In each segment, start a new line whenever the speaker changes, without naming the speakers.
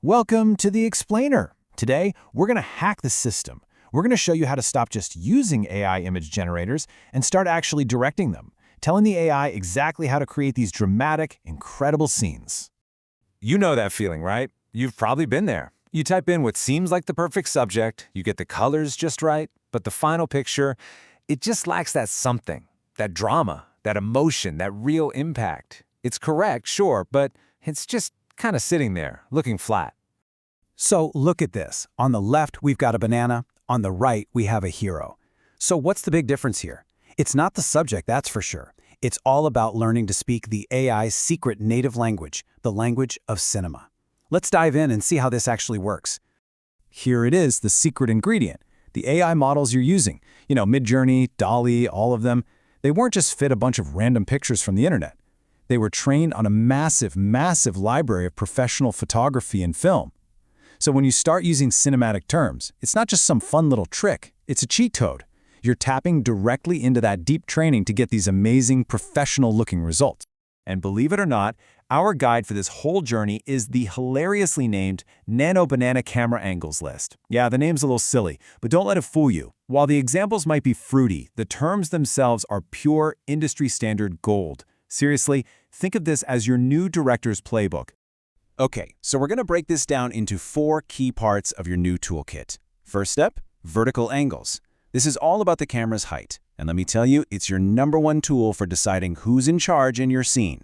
Welcome to the Explainer. Today, we're going to hack the system. We're going to show you how to stop just using AI image generators and start actually directing them, telling the AI exactly how to create these dramatic, incredible scenes.
You know that feeling, right? You've probably been there. You type in what seems like the perfect subject, you get the colors just right, but the final picture, it just lacks that something, that drama, that emotion, that real impact. It's correct, sure, but it's just kind of sitting there, looking flat.
So look at this. On the left, we've got a banana. On the right, we have a hero. So what's the big difference here? It's not the subject, that's for sure. It's all about learning to speak the AI's secret native language, the language of cinema. Let's dive in and see how this actually works. Here it is, the secret ingredient. The AI models you're using, Midjourney, DALL-E, all of them, they weren't just fit a bunch of random pictures from the internet. They were trained on a massive, massive library of professional photography and film. So when you start using cinematic terms, it's not just some fun little trick, it's a cheat code. You're tapping directly into that deep training to get these amazing, professional-looking results.
And believe it or not, our guide for this whole journey is the hilariously named Nano Banana Camera Angles list. Yeah, the name's a little silly, but don't let it fool you. While the examples might be fruity, the terms themselves are pure industry-standard gold. Seriously, think of this as your new director's playbook.
Okay, so we're going to break this down into 4 key parts of your new toolkit. First step, vertical angles. This is all about the camera's height. And let me tell you, it's your #1 tool for deciding who's in charge in your scene.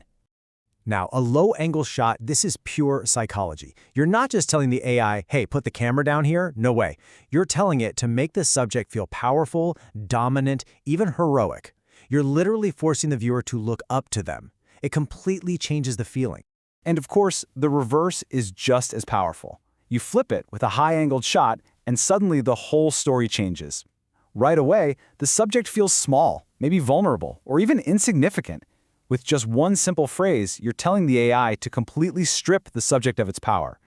Now, a low-angle shot, this is pure psychology. You're not just telling the AI, hey, put the camera down here. No way. You're telling it to make the subject feel powerful, dominant, even heroic. You're literally forcing the viewer to look up to them. It completely changes the feeling.
And of course, the reverse is just as powerful. You flip it with a high-angled shot, and suddenly the whole story changes. Right away, the subject feels small, maybe vulnerable, or even insignificant. With just one simple phrase, you're telling the AI to completely strip the subject of its power.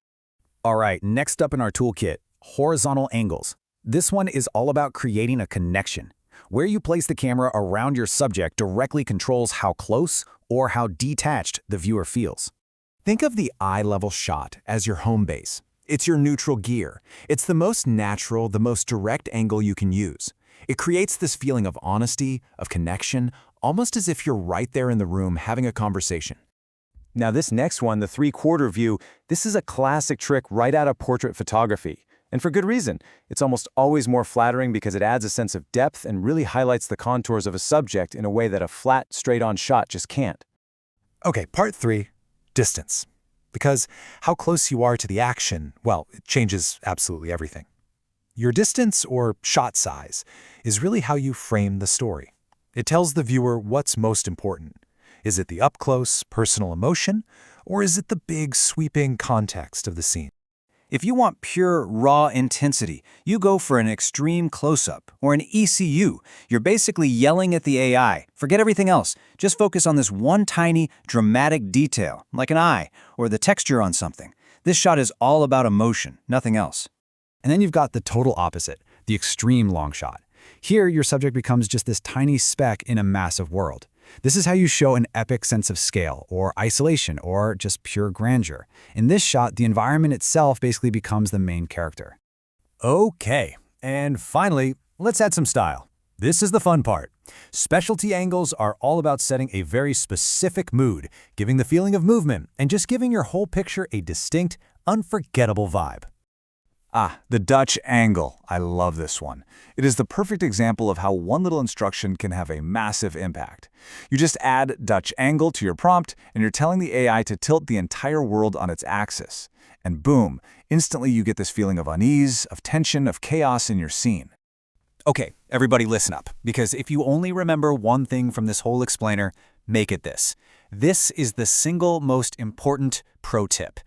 All right, next up in our toolkit, horizontal angles. This one is all about creating a connection. Where you place the camera around your subject directly controls how close or how detached the viewer feels.
Think of the eye-level shot as your home base. It's your neutral gear. It's the most natural, the most direct angle you can use. It creates this feeling of honesty, of connection, almost as if you're right there in the room having a conversation.
Now this next one, the 3/4 view, this is a classic trick right out of portrait photography. And for good reason. It's almost always more flattering because it adds a sense of depth and really highlights the contours of a subject in a way that a flat, straight-on shot just can't.
Okay, part 3, distance. Because how close you are to the action, well, it changes absolutely everything. Your distance, or shot size, is really how you frame the story. It tells the viewer what's most important. Is it the up-close, personal emotion, or is it the big, sweeping context of the scene?
If you want pure, raw intensity, you go for an extreme close-up or an ECU. You're basically yelling at the AI. Forget everything else. Just focus on this one tiny, dramatic detail, like an eye or the texture on something. This shot is all about emotion, nothing else.
And then you've got the total opposite, the extreme long shot. Here, your subject becomes just this tiny speck in a massive world. This is how you show an epic sense of scale, or isolation, or just pure grandeur. In this shot, the environment itself basically becomes the main character. Okay, and finally, let's add some style. This is the fun part. Specialty angles are all about setting a very specific mood, giving the feeling of movement, and just giving your whole picture a distinct, unforgettable vibe.
The Dutch angle. I love this one. It is the perfect example of how one little instruction can have a massive impact. You just add Dutch angle to your prompt, and you're telling the AI to tilt the entire world on its axis. And boom, instantly you get this feeling of unease, of tension, of chaos in your scene.
Okay, everybody listen up, because if you only remember one thing from this whole explainer, make it this. This is the single most important pro tip.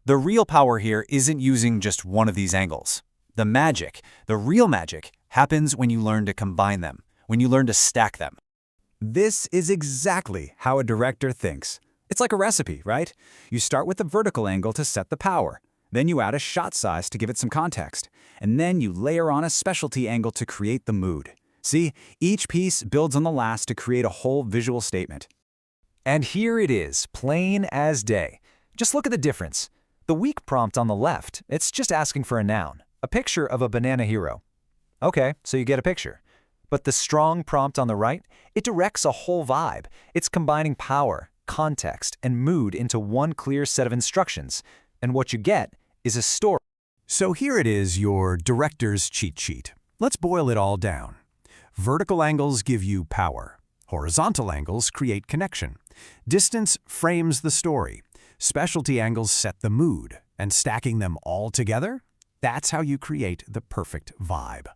The real power here isn't using just one of these angles. The magic, the real magic, happens when you learn to combine them, when you learn to stack them.
This is exactly how a director thinks. It's like a recipe, right? You start with the vertical angle to set the power. Then you add a shot size to give it some context. And then you layer on a specialty angle to create the mood. See, each piece builds on the last to create a whole visual statement. And here it is, plain as day. Just look at the difference.
The weak prompt on the left, it's just asking for a noun, a picture of a banana hero. Okay, so you get a picture. But the strong prompt on the right, it directs a whole vibe. It's combining power, context, and mood into one clear set of instructions. And what you get is a story.
So here it is, your director's cheat sheet. Let's boil it all down. Vertical angles give you power. Horizontal angles create connection. Distance frames the story. Specialty angles set the mood. And stacking them all together, that's how you create the perfect vibe.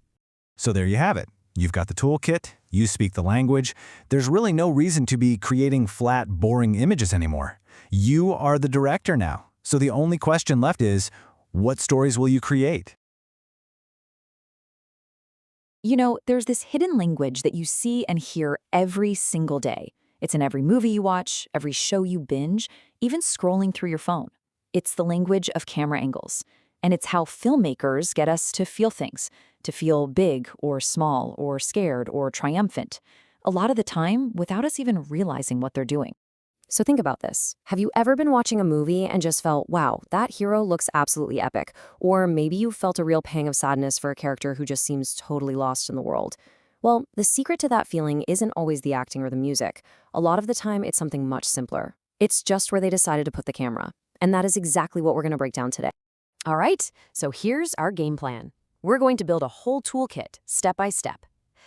So there you have it. You've got the toolkit, you speak the language. There's really no reason to be creating flat, boring images anymore. You are the director now. So the only question left is, what stories will you create?
You know, there's this hidden language that you see and hear every single day. It's in every movie you watch, every show you binge, even scrolling through your phone. It's the language of camera angles. And it's how filmmakers get us to feel things, to feel big or small or scared or triumphant, a lot of the time without us even realizing what they're doing.
So think about this. Have you ever been watching a movie and just felt, wow, that hero looks absolutely epic? Or maybe you felt a real pang of sadness for a character who just seems totally lost in the world. Well, the secret to that feeling isn't always the acting or the music. A lot of the time, it's something much simpler. It's just where they decided to put the camera. And that is exactly what we're going to break down today.
All right, so here's our game plan. We're going to build a whole toolkit, step by step.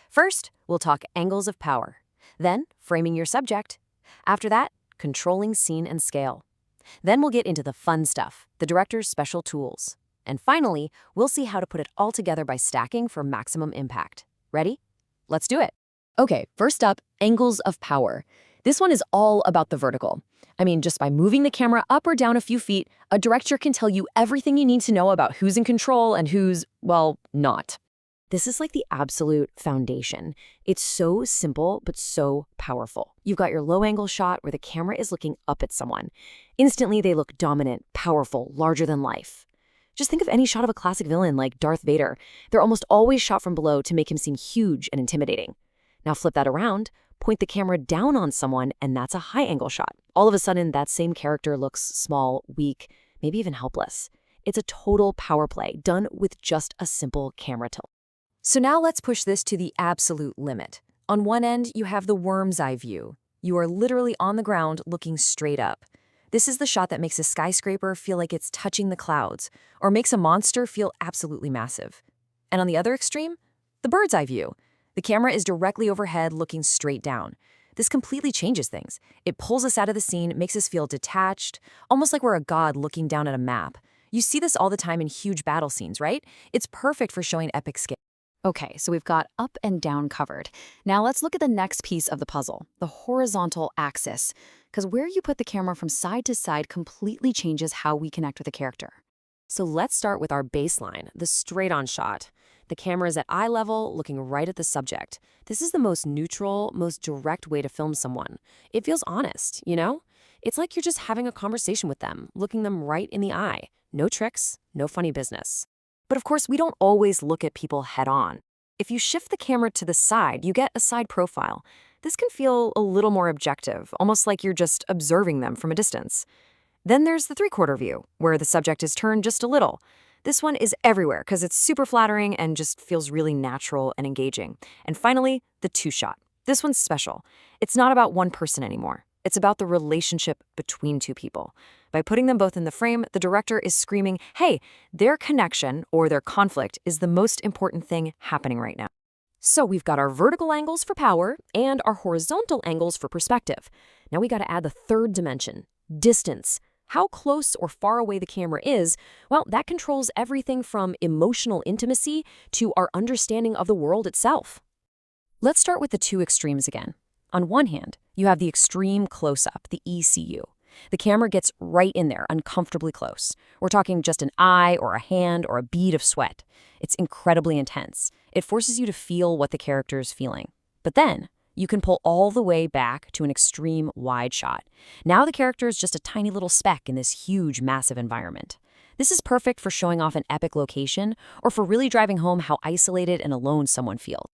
First, we'll talk angles of power. Then, framing your subject. After that, controlling scene and scale. Then we'll get into the fun stuff, the director's special tools. And finally, we'll see how to put it all together by stacking for maximum impact. Ready? Let's do it. Okay, first up, angles of power. This one is all about the vertical. I mean, just by moving the camera up or down a few feet, a director can tell you everything you need to know about who's in control and who's, well, not.
This is like the absolute foundation. It's so simple, but so powerful. You've got your low-angle shot where the camera is looking up at someone. Instantly, they look dominant, powerful, larger than life. Just think of any shot of a classic villain like Darth Vader. They're almost always shot from below to make him seem huge and intimidating. Now flip that around, point the camera down on someone, and that's a high-angle shot. All of a sudden, that same character looks small, weak, maybe even helpless. It's a total power play done with just a simple camera tilt.
So now let's push this to the absolute limit. On one end, you have the worm's eye view. You are literally on the ground looking straight up. This is the shot that makes a skyscraper feel like it's touching the clouds, or makes a monster feel absolutely massive. And on the other extreme, the bird's eye view. The camera is directly overhead looking straight down. This completely changes things. It pulls us out of the scene, makes us feel detached, almost like we're a god looking down at a map. You see this all the time in huge battle scenes, right? It's perfect for showing epic scale.
Okay, so we've got up and down covered. Now let's look at the next piece of the puzzle, the horizontal axis, because where you put the camera from side to side completely changes how we connect with a character.
So let's start with our baseline, the straight-on shot. The camera is at eye level, looking right at the subject. This is the most neutral, most direct way to film someone. It feels honest, you know? It's like you're just having a conversation with them, looking them right in the eye. No tricks, no funny business. But of course, we don't always look at people head-on. If you shift the camera to the side, you get a side profile. This can feel a little more objective, almost like you're just observing them from a distance. Then there's the three-quarter view, where the subject is turned just a little. This one is everywhere because it's super flattering and just feels really natural and engaging. And finally, the two-shot. This one's special. It's not about one person anymore. It's about the relationship between two people. By putting them both in the frame, the director is screaming, hey, their connection or their conflict is the most important thing happening right now. So we've got our vertical angles for power and our horizontal angles for perspective. Now we got to add the third dimension, distance. How close or far away the camera is, well, that controls everything from emotional intimacy to our understanding of the world itself. Let's start with the two extremes again. On one hand, you have the extreme close-up, the ECU. The camera gets right in there, uncomfortably close. We're talking just an eye or a hand or a bead of sweat. It's incredibly intense. It forces you to feel what the character is feeling. But then, you can pull all the way back to an extreme wide shot. Now the character is just a tiny little speck in this huge, massive environment. This is perfect for showing off an epic location or for really driving home how isolated and alone someone feels.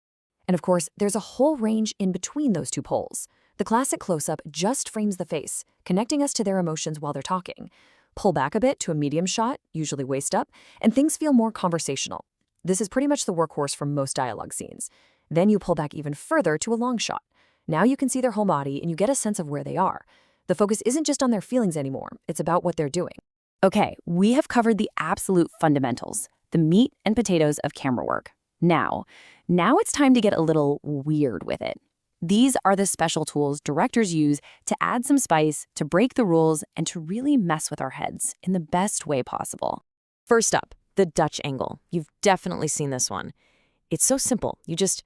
And of course, there's a whole range in between those two poles. The classic close-up just frames the face, connecting us to their emotions while they're talking.
Pull back a bit to a medium shot, usually waist up, and things feel more conversational. This is pretty much the workhorse for most dialogue scenes. Then you pull back even further to a long shot. Now you can see their whole body and you get a sense of where they are. The focus isn't just on their feelings anymore, it's about what they're doing.
Okay, we have covered the absolute fundamentals, the meat and potatoes of camera work. Now it's time to get a little weird with it. These are the special tools directors use to add some spice, to break the rules, and to really mess with our heads in the best way possible.
First up, the Dutch angle. You've definitely seen this one. It's so simple. You just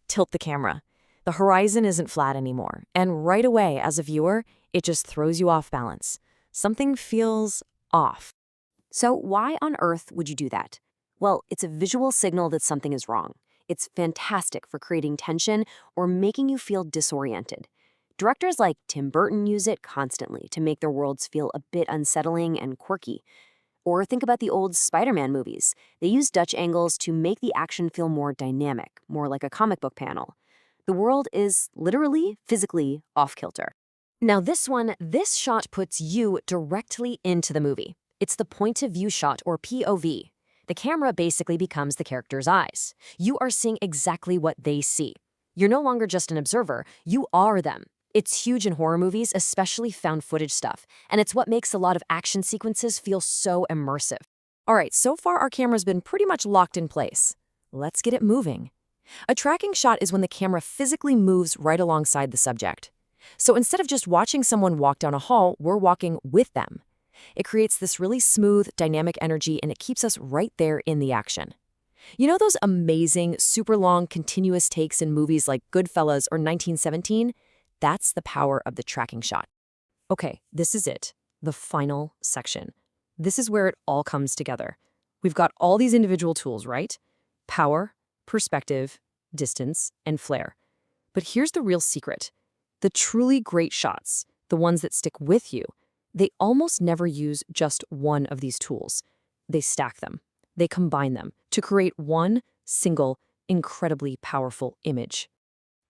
tilt the camera. The horizon isn't flat anymore, and right away, as a viewer, it just throws you off balance. Something feels off.
So why on earth would you do that? Well, it's a visual signal that something is wrong. It's fantastic for creating tension or making you feel disoriented. Directors like Tim Burton use it constantly to make their worlds feel a bit unsettling and quirky. Or think about the old Spider-Man movies. They use Dutch angles to make the action feel more dynamic, more like a comic book panel. The world is literally, physically off-kilter.
Now this shot puts you directly into the movie. It's the point of view shot, or POV. The camera basically becomes the character's eyes. You are seeing exactly what they see. You're no longer just an observer, you are them. It's huge in horror movies, especially found footage stuff, and it's what makes a lot of action sequences feel so immersive. All right, so far our camera's been pretty much locked in place. Let's get it moving. A tracking shot is when the camera physically moves right alongside the subject. So instead of just watching someone walk down a hall, we're walking with them. It creates this really smooth, dynamic energy, and it keeps us right there in the action. You know those amazing, super long, continuous takes in movies like Goodfellas or 1917? That's the power of the tracking shot. Okay, this is it, the final section. This is where it all comes together. We've got all these individual tools, right? Power, perspective, distance, and flare. But here's the real secret. The truly great shots, the ones that stick with you, they almost never use just one of these tools. They stack them. They combine them to create one single, incredibly powerful image.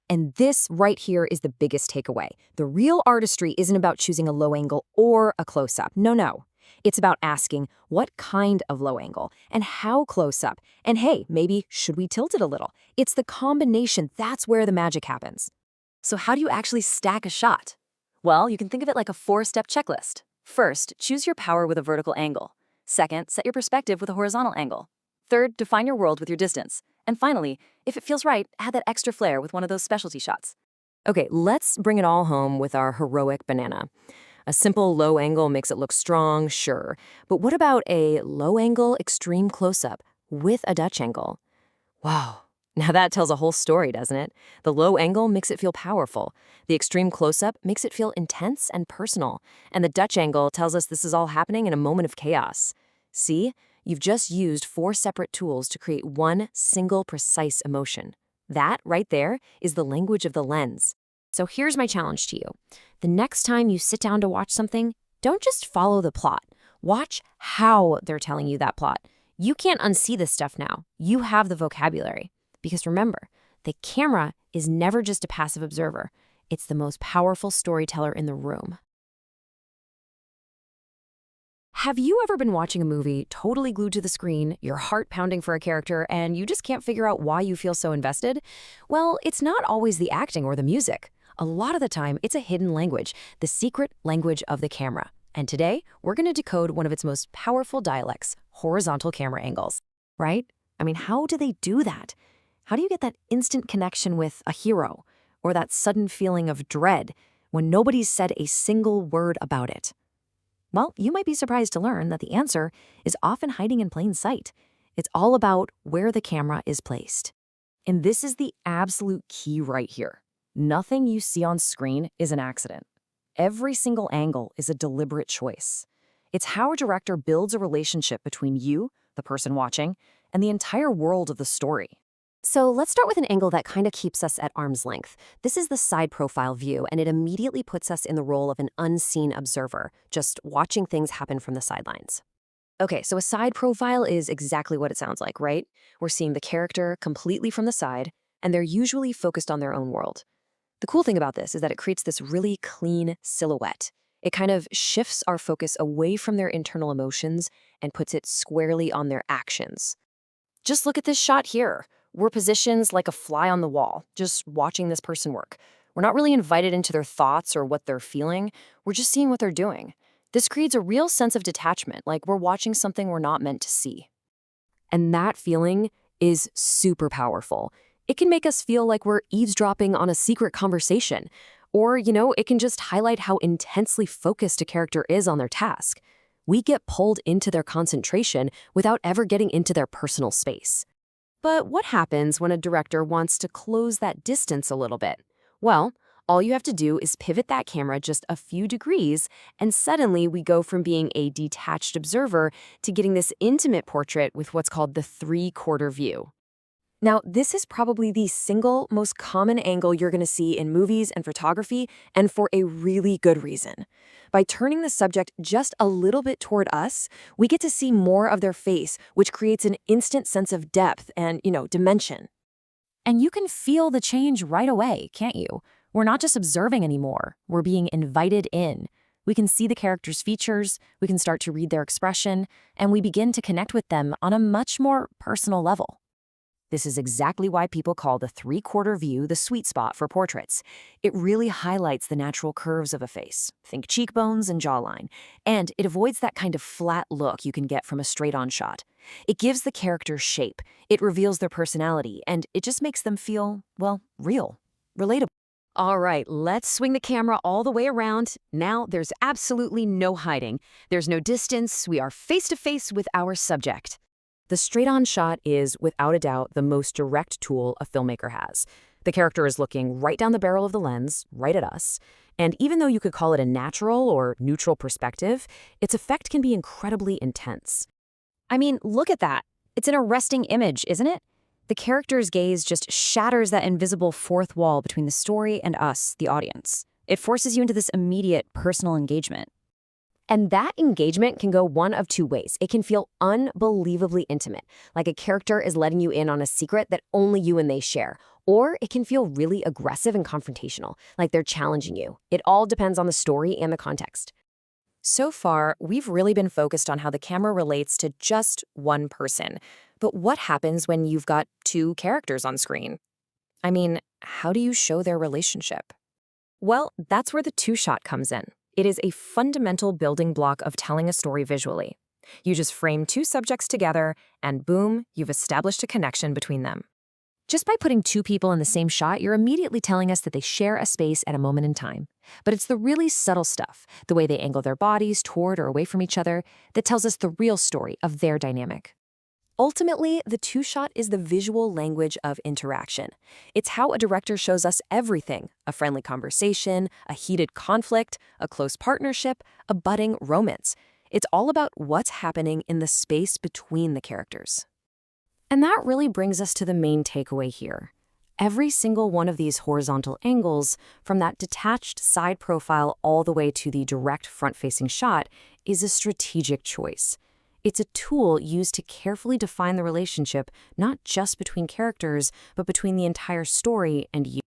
And this right here is the biggest takeaway. The real artistry isn't about choosing a low angle or a close-up. No. It's about asking what kind of low angle and how close up. And hey, maybe should we tilt it a little? It's the combination. That's where the magic happens.
So how do you actually stack a shot? Well, you can think of it like a 4-step checklist. First, choose your power with a vertical angle. Second, set your perspective with a horizontal angle. Third, define your world with your distance. And finally, if it feels right, add that extra flair with one of those specialty shots.
Okay, let's bring it all home with our heroic banana. A simple low angle makes it look strong, sure. But what about a low angle extreme close-up with a Dutch angle? Wow. Now that tells a whole story, doesn't it? The low angle makes it feel powerful. The extreme close-up makes it feel intense and personal. And the Dutch angle tells us this is all happening in a moment of chaos. See? You've just used 4 separate tools to create one single precise emotion. That, right there, is the language of the lens. So here's my challenge to you. The next time you sit down to watch something, don't just follow the plot. Watch how they're telling you that plot. You can't unsee this stuff now. You have the vocabulary. Because remember, the camera is never just a passive observer. It's the most powerful storyteller in the room. Have you ever been watching a movie totally glued to the screen, your heart pounding for a character, and you just can't figure out why you feel so invested? Well, it's not always the acting or the music. A lot of the time, it's a hidden language, the secret language of the camera. And today, we're going to decode one of its most powerful dialects, horizontal camera angles. Right? I mean, how do they do that? How do you get that instant connection with a hero, or that sudden feeling of dread when nobody's said a single word about it? Well, you might be surprised to learn that the answer is often hiding in plain sight. It's all about where the camera is placed. And this is the absolute key right here. Nothing you see on screen is an accident. Every single angle is a deliberate choice. It's how a director builds a relationship between you, the person watching, and the entire world of the story.
So let's start with an angle that kind of keeps us at arm's length. This is the side profile view, and it immediately puts us in the role of an unseen observer, just watching things happen from the sidelines.
Okay, so a side profile is exactly what it sounds like, right? We're seeing the character completely from the side, and they're usually focused on their own world. The cool thing about this is that it creates this really clean silhouette.
It kind of shifts our focus away from their internal emotions and puts it squarely on their actions. Just look at this shot here. We're positioned like a fly on the wall, just watching this person work. We're not really invited into their thoughts or what they're feeling. We're just seeing what they're doing. This creates a real sense of detachment, like we're watching something we're not meant to see. And that feeling is super powerful. It can make us feel like we're eavesdropping on a secret conversation. Or, it can just highlight how intensely focused a character is on their task. We get pulled into their concentration without ever getting into their personal space. But what happens when a director wants to close that distance a little bit? Well, all you have to do is pivot that camera just a few degrees, and suddenly we go from being a detached observer to getting this intimate portrait with what's called the three-quarter view. Now, this is probably the single most common angle you're going to see in movies and photography, and for a really good reason. By turning the subject just a little bit toward us, we get to see more of their face, which creates an instant sense of depth and, dimension. And you can feel the change right away, can't you? We're not just observing anymore, we're being invited in. We can see the character's features, we can start to read their expression, and we begin to connect with them on a much more personal level. This is exactly why people call the three-quarter view the sweet spot for portraits. It really highlights the natural curves of a face, think cheekbones and jawline, and it avoids that kind of flat look you can get from a straight-on shot. It gives the character shape, it reveals their personality, and it just makes them feel, well, real, relatable. All right, let's swing the camera all the way around. Now there's absolutely no hiding. There's no distance. We are face to face with our subject. The straight-on shot is, without a doubt, the most direct tool a filmmaker has. The character is looking right down the barrel of the lens, right at us. And even though you could call it a natural or neutral perspective, its effect can be incredibly intense. I mean, look at that. It's an arresting image, isn't it? The character's gaze just shatters that invisible fourth wall between the story and us, the audience. It forces you into this immediate personal engagement. And that engagement can go one of two ways. It can feel unbelievably intimate, like a character is letting you in on a secret that only you and they share. Or it can feel really aggressive and confrontational, like they're challenging you. It all depends on the story and the context. So far, we've really been focused on how the camera relates to just one person. But what happens when you've got two characters on screen? I mean, how do you show their relationship? Well, that's where the two-shot comes in. It is a fundamental building block of telling a story visually. You just frame two subjects together, and boom, you've established a connection between them. Just by putting two people in the same shot, you're immediately telling us that they share a space at a moment in time. But it's the really subtle stuff, the way they angle their bodies toward or away from each other, that tells us the real story of their dynamic. Ultimately, the two-shot is the visual language of interaction. It's how a director shows us everything: a friendly conversation, a heated conflict, a close partnership, a budding romance. It's all about what's happening in the space between the characters. And that really brings us to the main takeaway here. Every single one of these horizontal angles, from that detached side profile all the way to the direct front-facing shot, is a strategic choice. It's a tool used to carefully define the relationship, not just between characters, but between the entire story and you.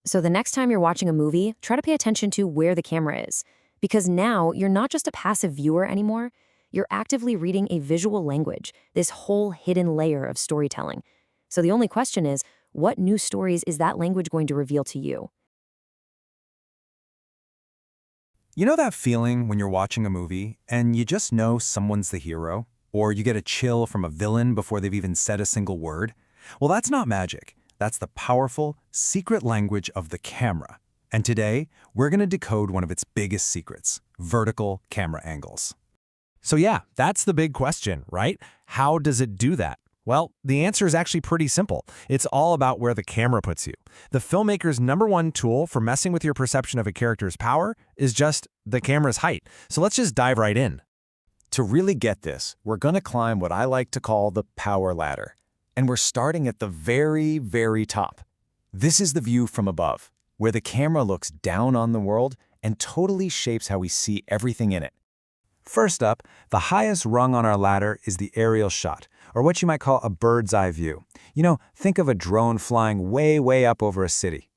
So the next time you're watching a movie, try to pay attention to where the camera is. Because now you're not just a passive viewer anymore, you're actively reading a visual language, this whole hidden layer of storytelling. So the only question is, what new stories is that language going to reveal to you?
You know that feeling when you're watching a movie and you just know someone's the hero? Or you get a chill from a villain before they've even said a single word? Well, that's not magic. That's the powerful, secret language of the camera. And today, we're going to decode one of its biggest secrets: vertical camera angles. So yeah, that's the big question, right? How does it do that? Well, the answer is actually pretty simple. It's all about where the camera puts you. The filmmaker's #1 tool for messing with your perception of a character's power is just the camera's height. So let's just dive right in.
To really get this, we're going to climb what I like to call the power ladder. And we're starting at the very, very top. This is the view from above, where the camera looks down on the world and totally shapes how we see everything in it.
First up, the highest rung on our ladder is the aerial shot, or what you might call a bird's eye view. Think of a drone flying way, way up over a city.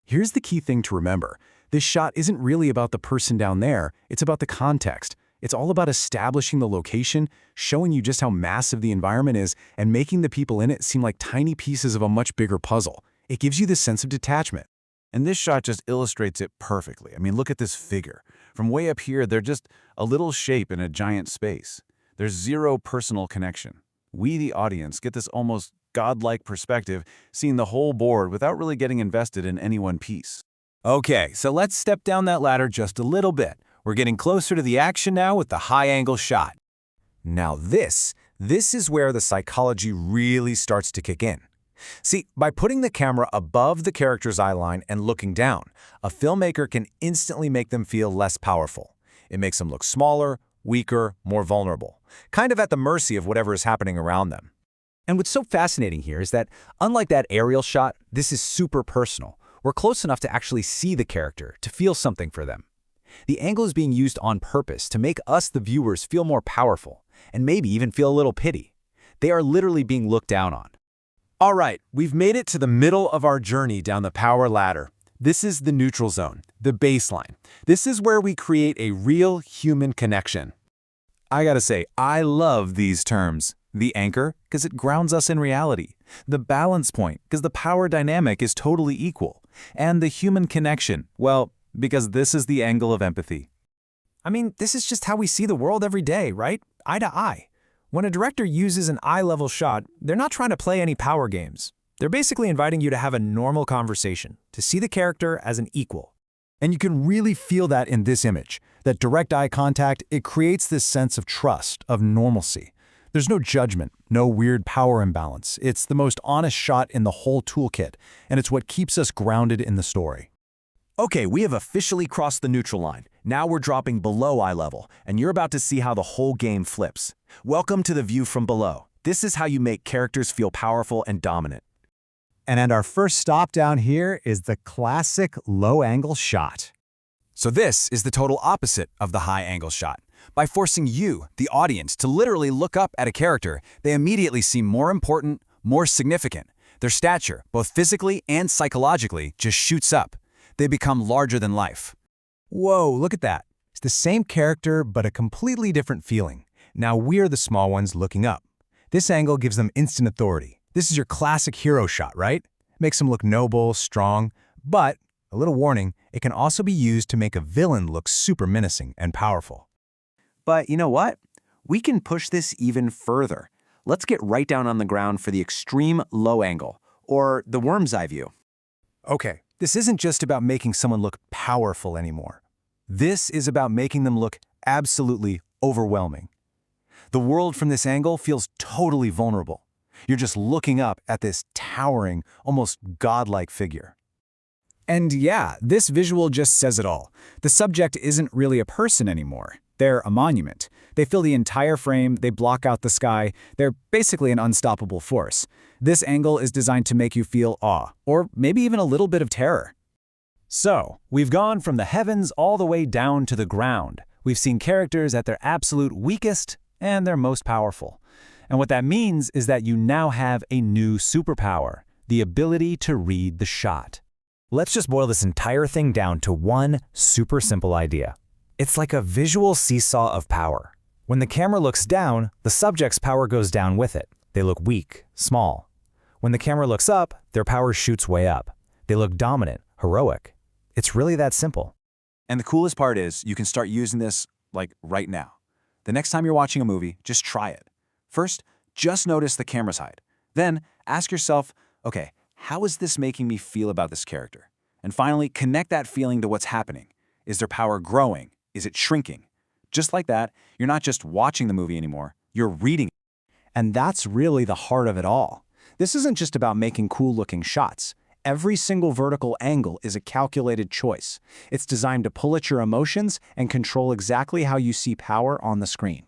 Here's the key thing to remember. This shot isn't really about the person down there, it's about the context. It's all about establishing the location, showing you just how massive the environment is, and making the people in it seem like tiny pieces of a much bigger puzzle. It gives you this sense of detachment.
And this shot just illustrates it perfectly. I mean, look at this figure. From way up here, they're just a little shape in a giant space. There's zero personal connection. We, the audience, get this almost godlike perspective, seeing the whole board without really getting invested in any one piece.
Okay, so let's step down that ladder just a little bit. We're getting closer to the action now with the high-angle shot. Now this is where the psychology really starts to kick in. See, by putting the camera above the character's eye line and looking down, a filmmaker can instantly make them feel less powerful. It makes them look smaller, weaker, more vulnerable, kind of at the mercy of whatever is happening around them. And what's so fascinating here is that, unlike that aerial shot, this is super personal. We're close enough to actually see the character, to feel something for them. The angle is being used on purpose to make us, the viewers, feel more powerful, and maybe even feel a little pity. They are literally being looked down on. All right, we've made it to the middle of our journey down the power ladder. This is the neutral zone, the baseline. This is where we create a real human connection. I gotta say, I love these terms. The anchor, because it grounds us in reality. The balance point, because the power dynamic is totally equal. And the human connection, well, because this is the angle of empathy. I mean, this is just how we see the world every day, right? Eye to eye. When a director uses an eye-level shot, they're not trying to play any power games. They're basically inviting you to have a normal conversation, to see the character as an equal. And you can really feel that in this image. That direct eye contact, it creates this sense of trust, of normalcy. There's no judgment, no weird power imbalance. It's the most honest shot in the whole toolkit, and it's what keeps us grounded in the story. Okay, we have officially crossed the neutral line. Now we're dropping below eye level, and you're about to see how the whole game flips. Welcome to the view from below. This is how you make characters feel powerful and dominant.
And our first stop down here is the classic low-angle shot.
So this is the total opposite of the high-angle shot. By forcing you, the audience, to literally look up at a character, they immediately seem more important, more significant. Their stature, both physically and psychologically, just shoots up. They become larger than life.
Whoa, look at that. It's the same character, but a completely different feeling. Now we're the small ones looking up. This angle gives them instant authority. This is your classic hero shot, right? Makes them look noble, strong, but, a little warning, it can also be used to make a villain look super menacing and powerful.
But you know what? We can push this even further. Let's get right down on the ground for the extreme low angle, or the worm's eye view. Okay, this isn't just about making someone look powerful anymore. This is about making them look absolutely overwhelming. The world from this angle feels totally vulnerable. You're just looking up at this towering, almost godlike figure.
And yeah, this visual just says it all. The subject isn't really a person anymore. They're a monument. They fill the entire frame, they block out the sky, they're basically an unstoppable force. This angle is designed to make you feel awe, or maybe even a little bit of terror. So, we've gone from the heavens all the way down to the ground. We've seen characters at their absolute weakest and their most powerful. And what that means is that you now have a new superpower, the ability to read the shot. Let's just boil this entire thing down to one super simple idea. It's like a visual seesaw of power. When the camera looks down, the subject's power goes down with it. They look weak, small. When the camera looks up, their power shoots way up. They look dominant, heroic. It's really that simple.
And the coolest part is you can start using this like right now. The next time you're watching a movie, just try it. First, just notice the camera's height. Then ask yourself, okay, how is this making me feel about this character? And finally, connect that feeling to what's happening. Is their power growing? Is it shrinking? Just like that, you're not just watching the movie anymore, you're reading it.
And that's really the heart of it all. This isn't just about making cool-looking shots. Every single vertical angle is a calculated choice. It's designed to pull at your emotions and control exactly how you see power on the screen.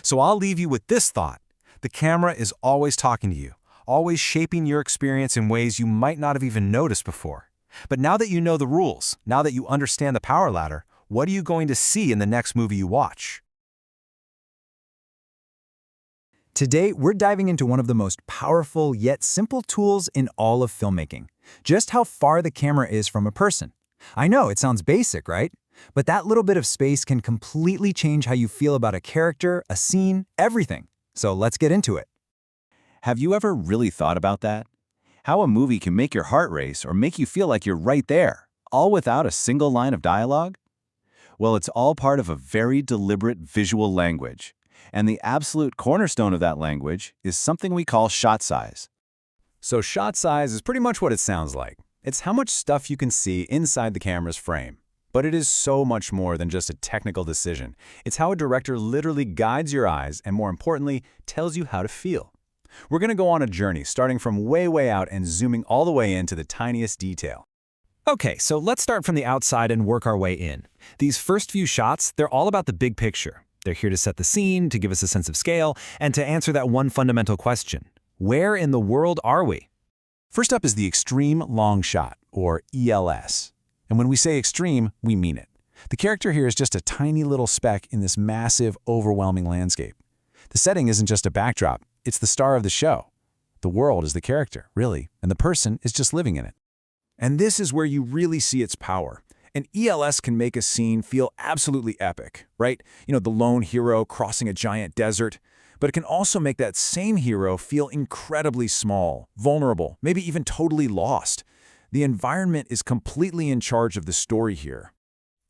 So I'll leave you with this thought. The camera is always talking to you, always shaping your experience in ways you might not have even noticed before. But now that you know the rules, now that you understand the power ladder, what are you going to see in the next movie you watch?
Today, we're diving into one of the most powerful yet simple tools in all of filmmaking. Just how far the camera is from a person. I know, it sounds basic, right? But that little bit of space can completely change how you feel about a character, a scene, everything. So let's get into it.
Have you ever really thought about that? How a movie can make your heart race or make you feel like you're right there, all without a single line of dialogue? Well, it's all part of a very deliberate visual language. And the absolute cornerstone of that language is something we call shot size.
So shot size is pretty much what it sounds like. It's how much stuff you can see inside the camera's frame. But it is so much more than just a technical decision. It's how a director literally guides your eyes and, more importantly, tells you how to feel. We're going to go on a journey starting from way out and zooming all the way into the tiniest detail.
Okay, so let's start from the outside and work our way in. These first few shots, they're all about the big picture. They're here to set the scene, to give us a sense of scale, and to answer that one fundamental question. Where in the world are we?
First up is the extreme long shot, or ELS. And when we say extreme, we mean it. The character here is just a tiny little speck in this massive, overwhelming landscape. The setting isn't just a backdrop, it's the star of the show. The world is the character, really, and the person is just living in it. And this is where you really see its power. An ELS can make a scene feel absolutely epic, right? The lone hero crossing a giant desert. But it can also make that same hero feel incredibly small, vulnerable, maybe even totally lost. The environment is completely in charge of the story here.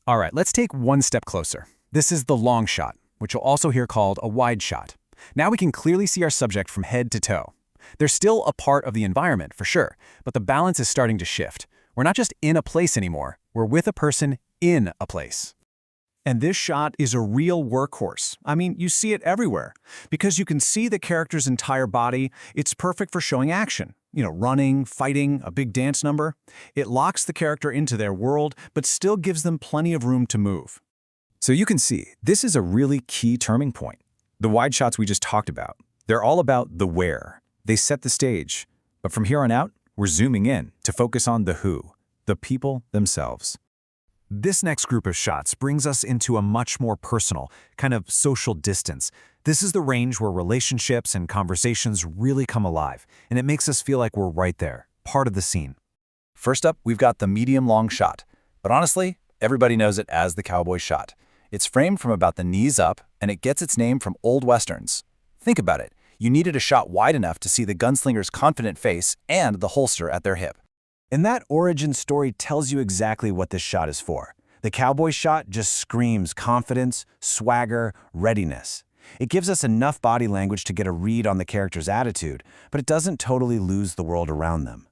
All right, let's take one step closer. This is the long shot, which you'll also hear called a wide shot. Now we can clearly see our subject from head to toe. They're still a part of the environment, for sure, but the balance is starting to shift. We're not just in a place anymore, we're with a person in a place.
And this shot is a real workhorse. I mean, you see it everywhere. Because you can see the character's entire body, it's perfect for showing action. Running, fighting, a big dance number. It locks the character into their world, but still gives them plenty of room to move.
So you can see, this is a really key turning point. The wide shots we just talked about, they're all about the where. They set the stage. But from here on out, we're zooming in to focus on the who, the people themselves. This next group of shots brings us into a much more personal, kind of social distance. This is the range where relationships and conversations really come alive, and it makes us feel like we're right there, part of the scene.
First up, we've got the medium-long shot. But honestly, everybody knows it as the cowboy shot. It's framed from about the knees up, and it gets its name from old westerns. Think about it. You needed a shot wide enough to see the gunslinger's confident face and the holster at their hip.
And that origin story tells you exactly what this shot is for. The cowboy shot just screams confidence, swagger, readiness. It gives us enough body language to get a read on the character's attitude, but it doesn't totally lose the world around them.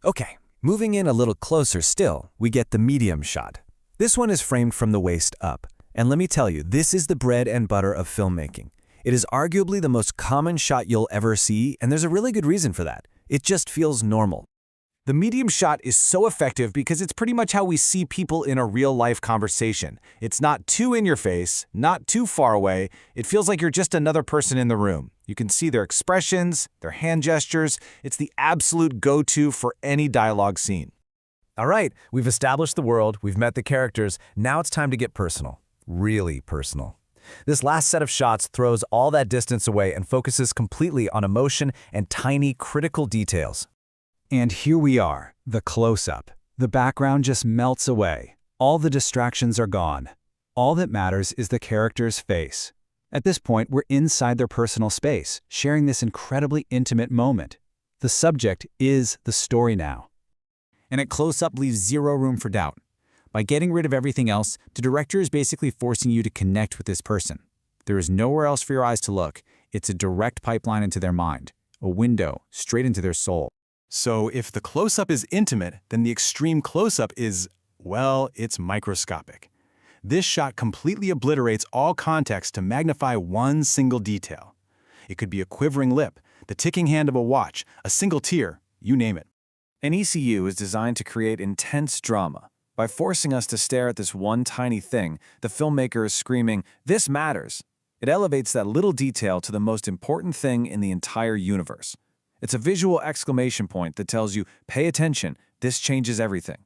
Okay, moving in a little closer still, we get the medium shot. This one is framed from the waist up. And let me tell you, this is the bread and butter of filmmaking. It is arguably the most common shot you'll ever see, and there's a really good reason for that. It just feels normal.
The medium shot is so effective because it's pretty much how we see people in a real-life conversation. It's not too in your face, not too far away. It feels like you're just another person in the room. You can see their expressions, their hand gestures. It's the absolute go-to for any dialogue scene.
All right, we've established the world, we've met the characters. Now it's time to get personal. Really personal. This last set of shots throws all that distance away and focuses completely on emotion and tiny, critical details. And here we are, the close-up. The background just melts away. All the distractions are gone. All that matters is the character's face. At this point, we're inside their personal space, sharing this incredibly intimate moment. The subject is the story now. And at close-up leaves zero room for doubt. By getting rid of everything else, the director is basically forcing you to connect with this person. There is nowhere else for your eyes to look. It's a direct pipeline into their mind, a window straight into their soul.
So if the close-up is intimate, then the extreme close-up is, well, it's microscopic. This shot completely obliterates all context to magnify one single detail. It could be a quivering lip, the ticking hand of a watch, a single tear, you name it. An ECU is designed to create intense drama. By forcing us to stare at this one tiny thing, the filmmaker is screaming, "This matters." It elevates that little detail to the most important thing in the entire universe. It's a visual exclamation point that tells you, pay attention, this changes everything.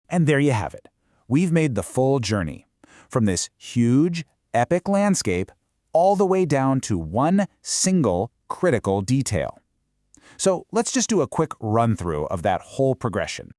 And there you have it. We've made the full journey. From this huge, epic landscape, all the way down to one single critical detail. So let's just do a quick run-through of that whole progression.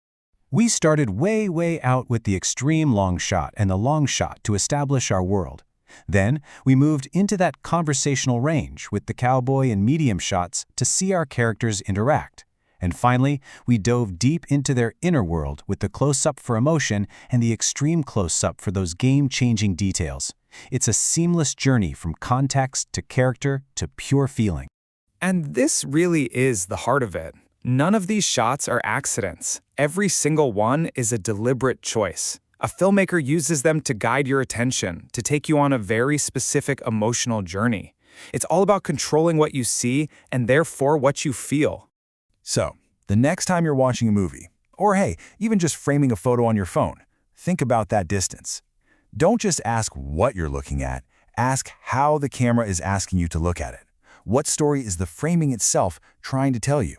We started way out with the extreme long shot and the long shot to establish our world. Then, we moved into that conversational range with the cowboy and medium shots to see our characters interact. And finally, we dove deep into their inner world with the close-up for emotion and the extreme close-up for those game-changing details. It's a seamless journey from context to character to pure feeling.
And this really is the heart of it. None of these shots are accidents. Every single one is a deliberate choice. A filmmaker uses them to guide your attention, to take you on a very specific emotional journey. It's all about controlling what you see and therefore what you feel.
So, the next time you're watching a movie, or hey, even just framing a photo on your phone, think about that distance. Don't just ask what you're looking at, ask how the camera is asking you to look at it. What story is the framing itself trying to tell you?